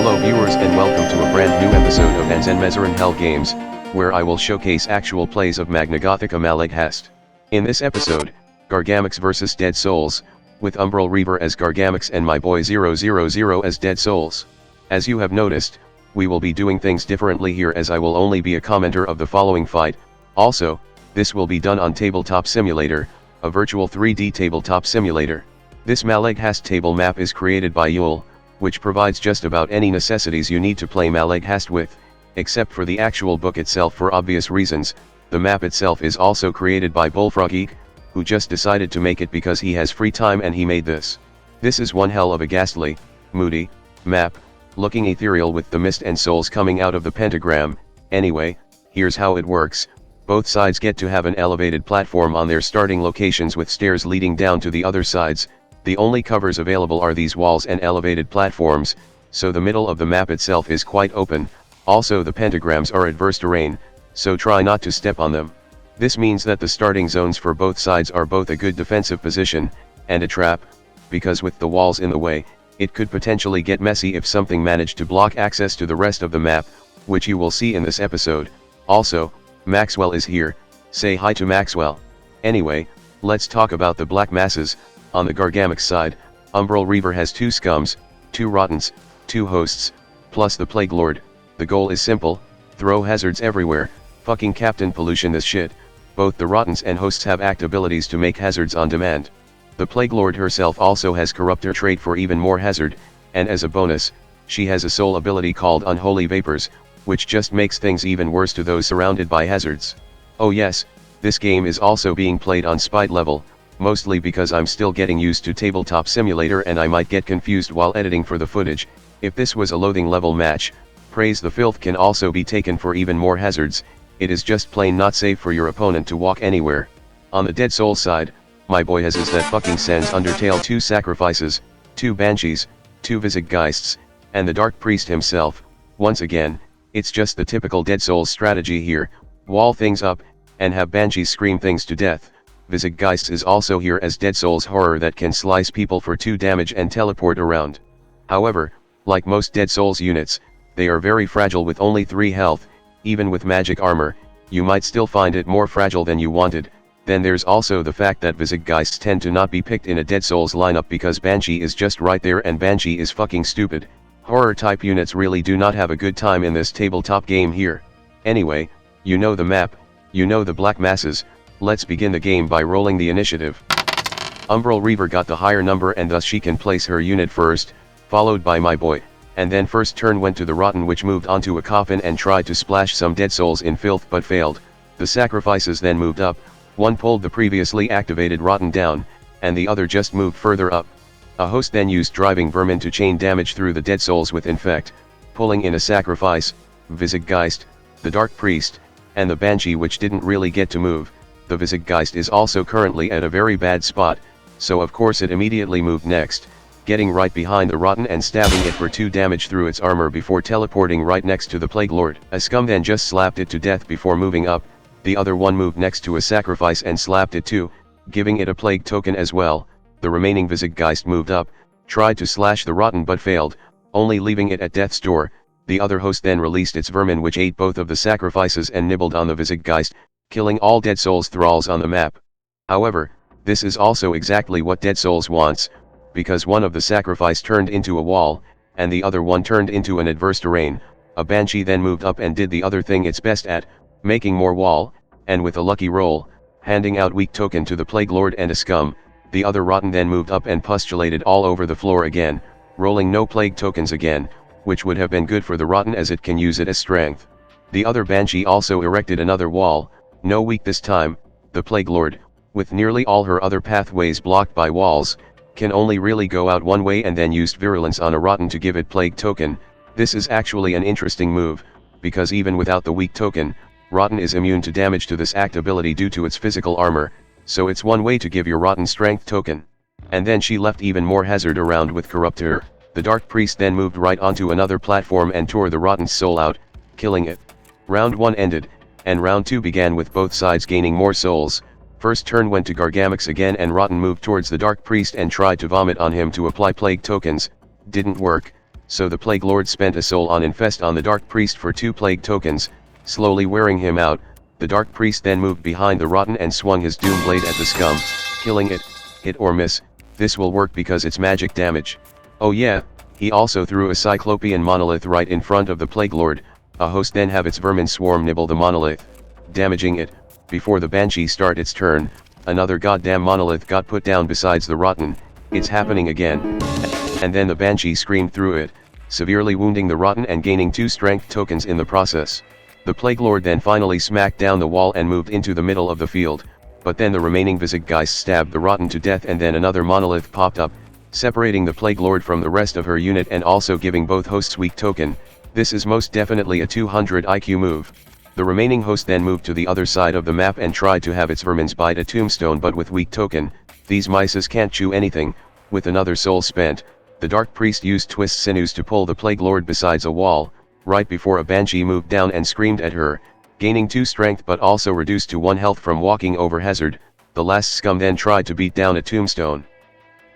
Hello viewers and welcome to a brand new episode of Anzenmezzeron Hell Games, where I will showcase actual plays of Magna Gothica Maleghast. In this episode, Gargamox vs Deadsouls, with Umbral Reaver as Gargamox and my boy 000 as Deadsouls. As you have noticed, we will be doing things differently here as I will only be a commenter of the following fight. Also, this will be done on Tabletop Simulator, a virtual 3D tabletop simulator. This Maleghast table map is created by Yule, which provides just about any necessities you need to play Maleghast with, except for the actual book itself for obvious reasons. The map itself is also created by Bullfrog, who just decided to make it because he has free time and he made this. This is one hell of a ghastly, moody, map, looking ethereal with the mist and souls coming out of the pentagram. Anyway, here's how it works. Both sides get to have an elevated platform on their starting locations with stairs leading down to the other sides. The only covers available are these walls and elevated platforms, so the middle of the map itself is quite open. Also the pentagrams are adverse terrain, so try not to step on them. This means that the starting zones for both sides are both a good defensive position, and a trap, because with the walls in the way, it could potentially get messy if something managed to block access to the rest of the map, which you will see in this episode. Also, Maxwell is here, say hi to Maxwell. Anyway, let's talk about the black masses. On the Gargamox side, Umbral Reaver has 2 scums, 2 rottens, 2 hosts, plus the Plague Lord. The goal is simple: throw hazards everywhere, fucking Captain Pollution this shit. Both the rottens and hosts have act abilities to make hazards on demand. The Plague Lord herself also has Corruptor trait for even more hazard, and as a bonus, she has a soul ability called Unholy Vapors, which just makes things even worse to those surrounded by hazards. Oh yes, this game is also being played on Spite level, mostly because I'm still getting used to Tabletop Simulator and I might get confused while editing for the footage. If this was a loathing level match, Praise the Filth can also be taken for even more hazards. It is just plain not safe for your opponent to walk anywhere. On the Deadsouls side, my boy has is that fucking sends Undertale 2 sacrifices, 2 banshees, 2 Visiggeists, and the Dark Priest himself. Once again, it's just the typical Deadsouls strategy here: wall things up, and have banshees scream things to death. Visiggeists is also here as Deadsouls horror that can slice people for 2 damage and teleport around. However, like most Deadsouls units, they are very fragile with only 3 health. Even with magic armor, you might still find it more fragile than you wanted. Then there's also the fact that Visiggeists tend to not be picked in a Deadsouls lineup because Banshee is just right there and Banshee is fucking stupid. Horror type units really do not have a good time in this tabletop game here. Anyway, you know the map, you know the black masses. Let's begin the game by rolling the initiative. Umbral Reaver got the higher number and thus she can place her unit first, followed by my boy, and then first turn went to the rotten, which moved onto a coffin and tried to splash some Deadsouls in filth but failed. The sacrifices then moved up, one pulled the previously activated rotten down, and the other just moved further up. A host then used driving vermin to chain damage through the Deadsouls with infect, pulling in a sacrifice, Visiggeist, the Dark Priest, and the Banshee, which didn't really get to move. The Visiggeist is also currently at a very bad spot, so of course it immediately moved next, getting right behind the rotten and stabbing it for 2 damage through its armor before teleporting right next to the Plague Lord. A scum then just slapped it to death before moving up. The other one moved next to a sacrifice and slapped it too, giving it a plague token as well. The remaining Visiggeist moved up, tried to slash the rotten but failed, only leaving it at death's door. The other host then released its vermin, which ate both of the sacrifices and nibbled on the Visiggeist, killing all Deadsouls thralls on the map. However, this is also exactly what Deadsouls wants, because one of the sacrifice turned into a wall, and the other one turned into an adverse terrain. A Banshee then moved up and did the other thing it's best at, making more wall, and with a lucky roll, handing out weak token to the Plague Lord and a scum. The other rotten then moved up and pustulated all over the floor again, rolling no plague tokens again, which would have been good for the rotten as it can use it as strength. The other Banshee also erected another wall, no weak this time. The Plague Lord, with nearly all her other pathways blocked by walls, can only really go out one way and then used Virulence on a rotten to give it plague token. This is actually an interesting move, because even without the weak token, rotten is immune to damage to this act ability due to its physical armor, so it's one way to give your rotten strength token. And then she left even more hazard around with Corruptor. The Dark Priest then moved right onto another platform and tore the rotten's soul out, killing it. Round 1 ended, and round 2 began with both sides gaining more souls. First turn went to Gargamox again and rotten moved towards the Dark Priest and tried to vomit on him to apply plague tokens. Didn't work, so the Plague Lord spent a soul on Infest on the Dark Priest for 2 plague tokens, slowly wearing him out. The Dark Priest then moved behind the Rotten and swung his Doom Blade at the scum, killing it. Hit or miss, this will work because it's magic damage. Oh yeah, he also threw a Cyclopean monolith right in front of the Plague Lord. A host then have its vermin swarm nibble the monolith, damaging it. Before the Banshee start its turn, another goddamn monolith got put down besides the Rotten. It's happening again. And then the Banshee screamed through it, severely wounding the Rotten and gaining 2 strength tokens in the process. The Plague Lord then finally smacked down the wall and moved into the middle of the field, but then the remaining Visaggeist stabbed the Rotten to death and then another monolith popped up, separating the Plague Lord from the rest of her unit and also giving both hosts weak token. This is most definitely a 200 IQ move. The remaining host then moved to the other side of the map and tried to have its vermins bite a tombstone, but with weak token, these mices can't chew anything. With another soul spent, the Dark Priest used Twist Sinews to pull the Plague Lord besides a wall, right before a Banshee moved down and screamed at her, gaining 2 strength but also reduced to 1 health from walking over hazard. The last scum then tried to beat down a tombstone.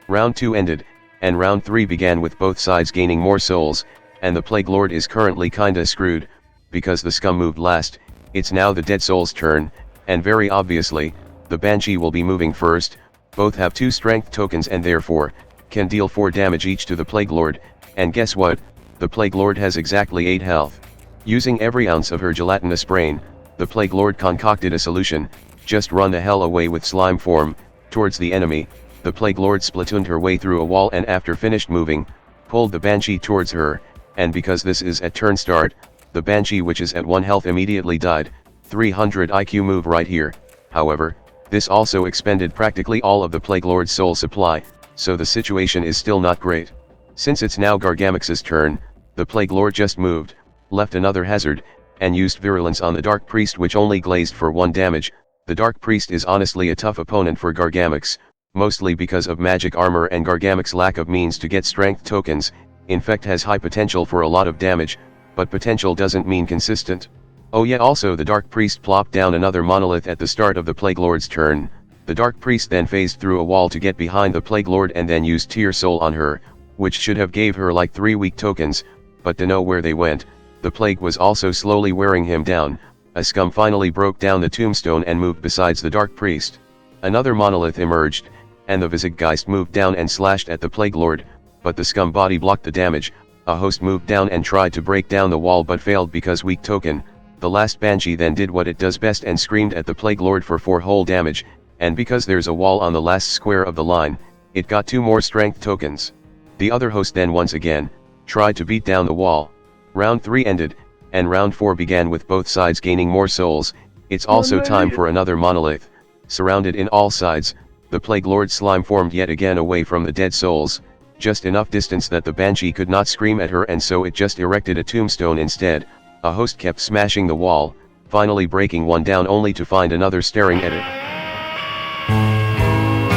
Round 2 ended, and round 3 began with both sides gaining more souls, and the Plague Lord is currently kinda screwed, because the scum moved last. It's now the Deadsouls' turn, and very obviously, the Banshee will be moving first. Both have 2 strength tokens and therefore, can deal 4 damage each to the Plague Lord, and guess what, the Plague Lord has exactly 8 health. Using every ounce of her gelatinous brain, the Plague Lord concocted a solution: just run the hell away with slime form, towards the enemy. The Plague Lord splatooned her way through a wall and after finished moving, pulled the Banshee towards her, and because this is at turn start, the Banshee, which is at 1 health, immediately died. 300 IQ move right here. However, this also expended practically all of the Plague Lord's soul supply, so the situation is still not great. Since it's now Gargamox's turn, the Plague Lord just moved, left another hazard, and used Virulence on the Dark Priest, which only glazed for 1 damage. The Dark Priest is honestly a tough opponent for Gargamox, mostly because of magic armor and Gargamox's lack of means to get strength tokens. Infect has high potential for a lot of damage, but potential doesn't mean consistent. Oh yeah, also the Dark Priest plopped down another monolith at the start of the Plague Lord's turn. The Dark Priest then phased through a wall to get behind the Plague Lord and then used Tear Soul on her, which should have gave her like 3 weak tokens, but to know where they went. The Plague was also slowly wearing him down. A scum finally broke down the tombstone and moved besides the Dark Priest. Another monolith emerged, and the Visaggeist moved down and slashed at the Plague Lord, but the scum body blocked the damage. A host moved down and tried to break down the wall but failed because weak token. The last Banshee then did what it does best and screamed at the Plague Lord for 4 whole damage, and because there's a wall on the last square of the line, it got 2 more strength tokens. The other host then once again, tried to beat down the wall. Round 3 ended, and round 4 began with both sides gaining more souls. It's also time for another monolith. Surrounded in all sides, the Plague Lord slime formed yet again away from the dead souls, just enough distance that the Banshee could not scream at her, and so it just erected a tombstone instead. A host kept smashing the wall, finally breaking one down only to find another staring at it.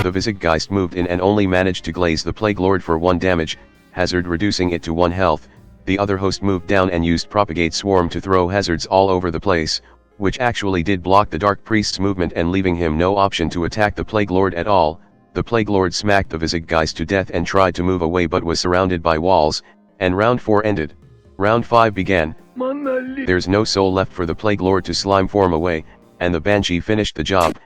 The Visaggeist moved in and only managed to glaze the Plague Lord for 1 damage, hazard reducing it to 1 health. The other host moved down and used Propagate Swarm to throw hazards all over the place, which actually did block the Dark Priest's movement and leaving him no option to attack the Plague Lord at all. The Plague Lord smacked the Visaggeist to death and tried to move away but was surrounded by walls, and round 4 ended. Round 5 began. There's no soul left for the Plague Lord to slime form away, and the Banshee finished the job.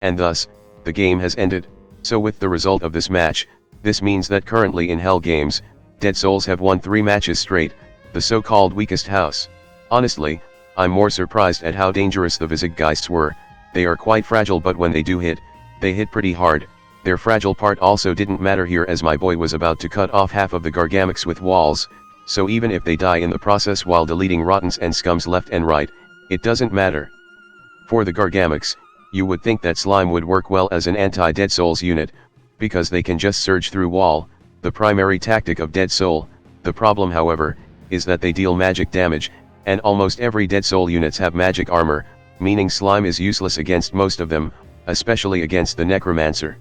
And thus, the game has ended. So with the result of this match, this means that currently in Hell Games, Deadsouls have won 3 matches straight, the so-called weakest house. Honestly, I'm more surprised at how dangerous the Visaggeists were. They are quite fragile, but when they do hit, they hit pretty hard. Their fragile part also didn't matter here, as my boy was about to cut off half of the Gargamox with walls, so even if they die in the process while deleting Rottens and Scums left and right, it doesn't matter. For the Gargamox, you would think that slime would work well as an anti-Dead Souls unit, because they can just surge through wall, the primary tactic of Dead Soul. The problem, however, is that they deal magic damage, and almost every Dead Soul units have magic armor, meaning slime is useless against most of them, especially against the Necromancer.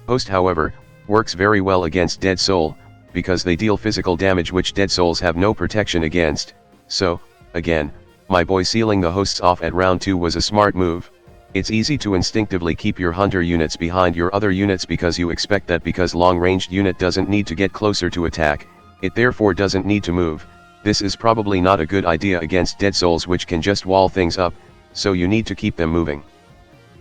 Host, however, works very well against Dead Soul, because they deal physical damage which Dead Souls have no protection against. So, again, my boy sealing the hosts off at round 2 was a smart move. It's easy to instinctively keep your hunter units behind your other units because you expect that because long-ranged unit doesn't need to get closer to attack, it therefore doesn't need to move. This is probably not a good idea against Deadsouls, which can just wall things up, so you need to keep them moving.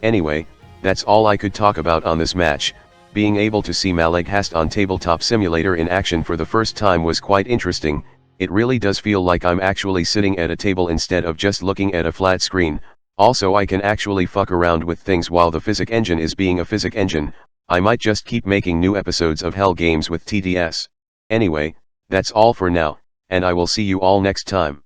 Anyway, that's all I could talk about on this match. Being able to see Maleghast on Tabletop Simulator in action for the first time was quite interesting. It really does feel like I'm actually sitting at a table instead of just looking at a flat screen. Also, I can actually fuck around with things while the physic engine is being a physic engine. I might just keep making new episodes of Hell Games with TTS. Anyway, that's all for now, and I will see you all next time.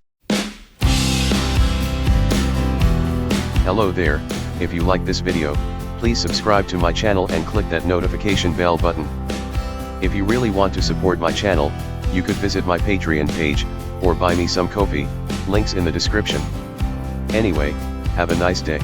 Hello there, if you like this video, please subscribe to my channel and click that notification bell button. If you really want to support my channel, you could visit my Patreon page, or buy me some coffee, links in the description. Anyway, have a nice day.